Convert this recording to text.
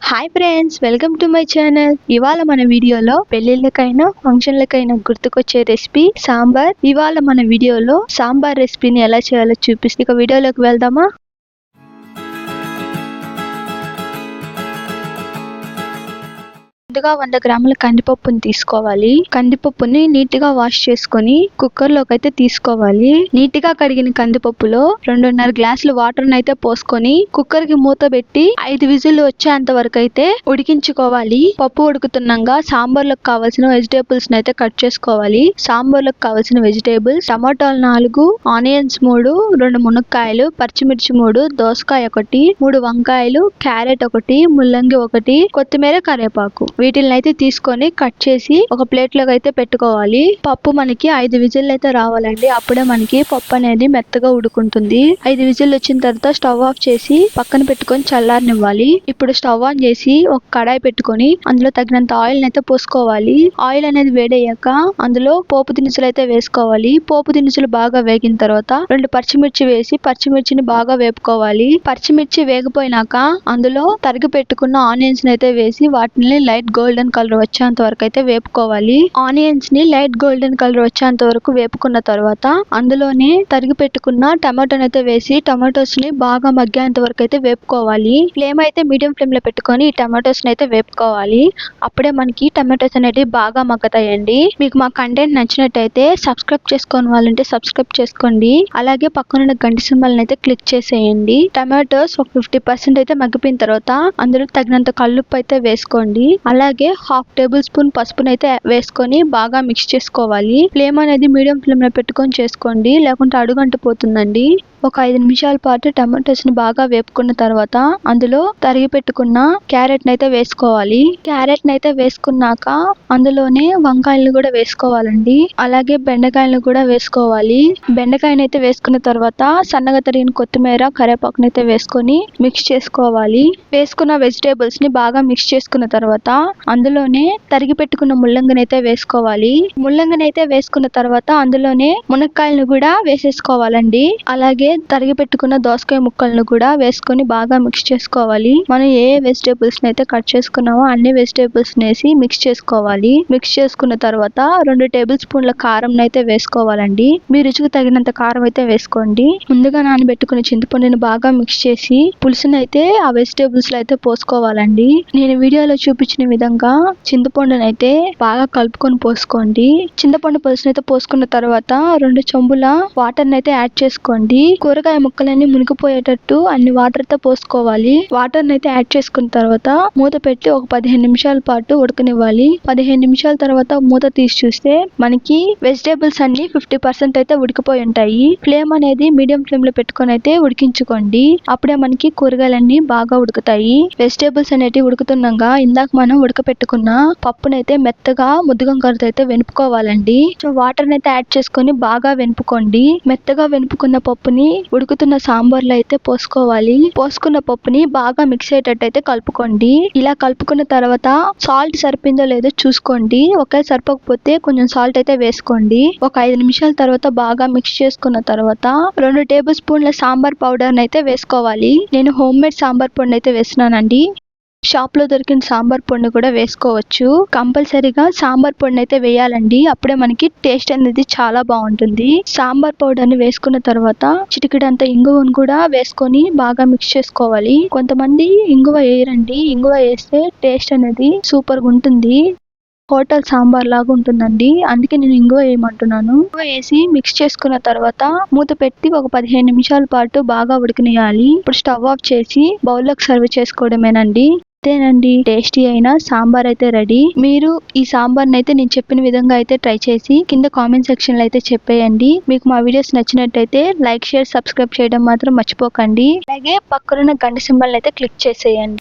Hi friends, welcome to my channel. ఇవాళ మన వీడియోలో పెళ్లిళ్ళకైనా ఫంక్షన్లకైనా గుర్తుకొచ్చే రెసిపీ సాంబార్. ఇవాళ మన వీడియోలో సాంబార్ రెసిపీని ఎలా చేయాలో చూపిస్తే ఇక వీడియోలోకి వెళ్దామా. ముందుగా 100 గ్రాముల కందిపప్పుని తీసుకోవాలి. కందిపప్పుని నీట్ గా వాష్ చేసుకొని కుక్కర్ లోకి అయితే తీసుకోవాలి. నీట్ గా కడిగిన కందిపప్పులో 2.5 గ్లాసులు వాటర్ అయితే పోసుకొని కుక్కర్ కి మూత పెట్టి 5 విజిల్ వచ్చేంత వరకు అయితే ఉడికించుకోవాలి. పప్పు ఉడుకుతున్నాగా సాంబార్ లోకి కావాల్సిన వెజిటేబుల్స్ అయితే కట్ చేసుకోవాలి. సాంబార్ లోకి కావాల్సిన వెజిటేబుల్స్ టమాటాలు 4, ఆనియన్స్ 3, 2 మునక్కాయలు, పచ్చిమిర్చి 3, దోసకాయ 1, 3 వంకాయలు, క్యారెట్ 1, ముల్లంగి 1, కొత్తిమీర, కరివేపాకు. వీటిని అయితే తీసుకొని కట్ చేసి ఒక ప్లేట్ లోకి అయితే పెట్టుకోవాలి. పప్పు మనకి 5 విజిల్ అయితే రావాలండి. అప్పుడే మనకి పప్పు అనేది మెత్తగా ఉడుకుంటుంది. 5 విజిల్ వచ్చిన తర్వాత స్టవ్ ఆఫ్ చేసి పక్కన పెట్టుకొని చల్లారనివ్వాలి. ఇప్పుడు స్టవ్ ఆన్ చేసి ఒక కడాయి పెట్టుకొని అందులో తగినంత ఆయిల్ అయితే పోసుకోవాలి. ఆయిల్ అనేది వేడయ్యాక అందులో పోపు దినుసులు అయితే వేసుకోవాలి. పోపు దినుసులు బాగా వేగిన తర్వాత 2 పచ్చిమిర్చి వేసి పచ్చిమిర్చిని బాగా వేపుకోవాలి. పచ్చిమిర్చి వేగిపోయినాక అందులో తరిగి పెట్టుకున్న ఆనియన్స్ అయితే వేసి వాటిని లైట్ గోల్డెన్ కలర్ వచ్చేంత వరకు అయితే వేపుకోవాలి. ఆనియన్స్ ని లైట్ గోల్డెన్ కలర్ వచ్చేంత వరకు వేపుకున్న తర్వాత అందులోనే తరిగి పెట్టుకున్న టమాటోని అయితే వేసి టమాటోస్ ని బాగా మగ్గేంత వరకు అయితే వేపుకోవాలి. ఫ్లేమ్ అయితే మీడియం ఫ్లేమ్ లో పెట్టుకొని ఈ టమాటోస్ ని అయితే వేపుకోవాలి. అప్పుడే మనకి టమాటోస్ అనేటివి బాగా మగ్గుతాయండి. మీకు మా కంటెంట్ నచ్చినట్టయితే సబ్స్క్రైబ్ చేసుకోని వాళ్ళంటే సబ్స్క్రైబ్ చేసుకోండి. అలాగే పక్కనున్న గంట సింబల్ అయితే క్లిక్ చేసేయండి. టమాటోస్ ఒక 50% అయితే మగ్గిపోయిన తర్వాత అందులో తగినంత కల్లుప్పు అయితే వేసుకోండి. అలాగే 1/2 టేబుల్ స్పూన్ పసుపుని అయితే వేసుకొని బాగా మిక్స్ చేసుకోవాలి. ఫ్లేమ్ అనేది మీడియం ఫ్లేమ్ లో పెట్టుకొని చేసుకోండి, లేకుంటే అడుగంటిపోతుందండి. ఒక 5 నిమిషాల పాటు టమాటోస్ ని బాగా వేపుకున్న తర్వాత అందులో తరిగి పెట్టుకున్న క్యారెట్ అయితే వేసుకోవాలి. క్యారెట్ అయితే వేసుకున్నాక అందులోనే వంకాయలను కూడా వేసుకోవాలండి. అలాగే బెండకాయలను కూడా వేసుకోవాలి. బెండకాయని అయితే వేసుకున్న తర్వాత సన్నగా తరిగిన కొత్తిమీర, కరివేపాకుని అయితే వేసుకొని మిక్స్ చేసుకోవాలి. వేసుకున్న వెజిటేబుల్స్ ని బాగా మిక్స్ చేసుకున్న తర్వాత అందులోనే తరిగి పెట్టుకున్న ముల్లంగిని అయితే వేసుకోవాలి. ముల్లంగిని అయితే వేసుకున్న తర్వాత అందులోనే మునక్కాయలను కూడా వేసేసుకోవాలండి. అలాగే తరిగి పెట్టుకున్న దోసకాయ ముక్కలను కూడా వేసుకొని బాగా మిక్స్ చేసుకోవాలి. మనం ఏ వెజిటేబుల్స్ అయితే కట్ చేసుకున్నామో అన్ని వెజిటేబుల్స్ వేసి మిక్స్ చేసుకోవాలి. మిక్స్ చేసుకున్న తర్వాత 2 టేబుల్ స్పూన్ల కారం అయితే వేసుకోవాలండి. మీ రుచికి తగినంత కారం అయితే వేసుకోండి. ముందుగా నానబెట్టుకున్న చింతపండుని బాగా మిక్స్ చేసి పులుసుని అయితే ఆ వెజిటేబుల్స్ లో అయితే పోసుకోవాలండి. నేను వీడియోలో చూపించిన విధంగా చింతపండుని అయితే బాగా కలుపుకొని పోసుకోండి. చింతపండు పులుసుని అయితే పోసుకున్న తర్వాత 2 చెంబుల వాటర్ అయితే యాడ్ చేసుకోండి. కూరగాయ ముక్కలన్నీ మునిగిపోయేటట్టు అన్ని వాటర్ తో పోసుకోవాలి. వాటర్ అయితే యాడ్ చేసుకున్న తర్వాత మూత పెట్టి ఒక 15 నిమిషాల పాటు ఉడకనివ్వాలి. 15 నిమిషాల తర్వాత మూత తీసి చూస్తే మనకి వెజిటేబుల్స్ అన్ని 50% అయితే ఉడికిపోయి ఉంటాయి. ఫ్లేమ్ అనేది మీడియం ఫ్లేమ్ లో పెట్టుకొని అయితే ఉడికించుకోండి. అప్పుడే మనకి కూరగాయలన్నీ బాగా ఉడుకుతాయి. వెజిటేబుల్స్ అనేటివి ఉడుకుతున్నాగా ఇందాక మనం ఉడకపెట్టుకున్న పప్పునైతే మెత్తగా ముద్దగంకరతో అయితే వెనుపుకోవాలండి. సో వాటర్ అయితే యాడ్ చేసుకొని బాగా వెనుపుకోండి. మెత్తగా వెనుపుకున్న పప్పుని ఉడుకుతున్న సాంబార్ లో అయితే పోసుకోవాలి. పోసుకున్న పప్పుని బాగా మిక్స్ అయ్యేటట్టు అయితే కలుపుకోండి. ఇలా కలుపుకున్న తర్వాత సాల్ట్ సరిపోయిందో లేదో చూసుకోండి. ఒకే సరిపోకపోతే కొంచెం సాల్ట్ అయితే వేసుకోండి. ఒక 5 నిమిషాల తర్వాత బాగా మిక్స్ చేసుకున్న తర్వాత 2 టేబుల్ స్పూన్ల సాంబార్ పౌడర్ అయితే వేసుకోవాలి. నేను హోమ్ మేడ్ సాంబార్ పొడిని అయితే వేస్తున్నానండి. షాప్ లో దొరికిన సాంబార్ పొడిని కూడా వేసుకోవచ్చు. కంపల్సరీగా సాంబార్ పొడిని అయితే వేయాలండి. అప్పుడే మనకి టేస్ట్ అనేది చాలా బాగుంటుంది. సాంబార్ పౌడర్ ని వేసుకున్న తర్వాత చిటికెడంత ఇంగువను కూడా వేసుకొని బాగా మిక్స్ చేసుకోవాలి. కొంతమంది ఇంగువ వేయరండి. ఇంగువ వేస్తే టేస్ట్ అనేది సూపర్ గా ఉంటుంది. హోటల్ సాంబార్ లాగా ఉంటుందండి. అందుకే నేను ఇంగువ వేయమంటున్నాను. ఇంగువ వేసి మిక్స్ చేసుకున్న తర్వాత మూత పెట్టి ఒక 15 నిమిషాల పాటు బాగా ఉడకనియాలి. ఇప్పుడు స్టవ్ ఆఫ్ చేసి బౌల్లోకి సర్వ్ చేసుకోవడమేనండి. అంతేనండి, టేస్టీ అయిన సాంబార్ అయితే రెడీ. మీరు ఈ సాంబార్ అయితే నేను చెప్పిన విధంగా అయితే ట్రై చేసి కింద కామెంట్ సెక్షన్ లో అయితే చెప్పేయండి. మీకు మా వీడియోస్ నచ్చినట్టయితే లైక్, షేర్, సబ్స్క్రైబ్ చేయడం మాత్రం మర్చిపోకండి. అలాగే పక్కనున్న గంట సింబల్ అయితే క్లిక్ చేసేయండి.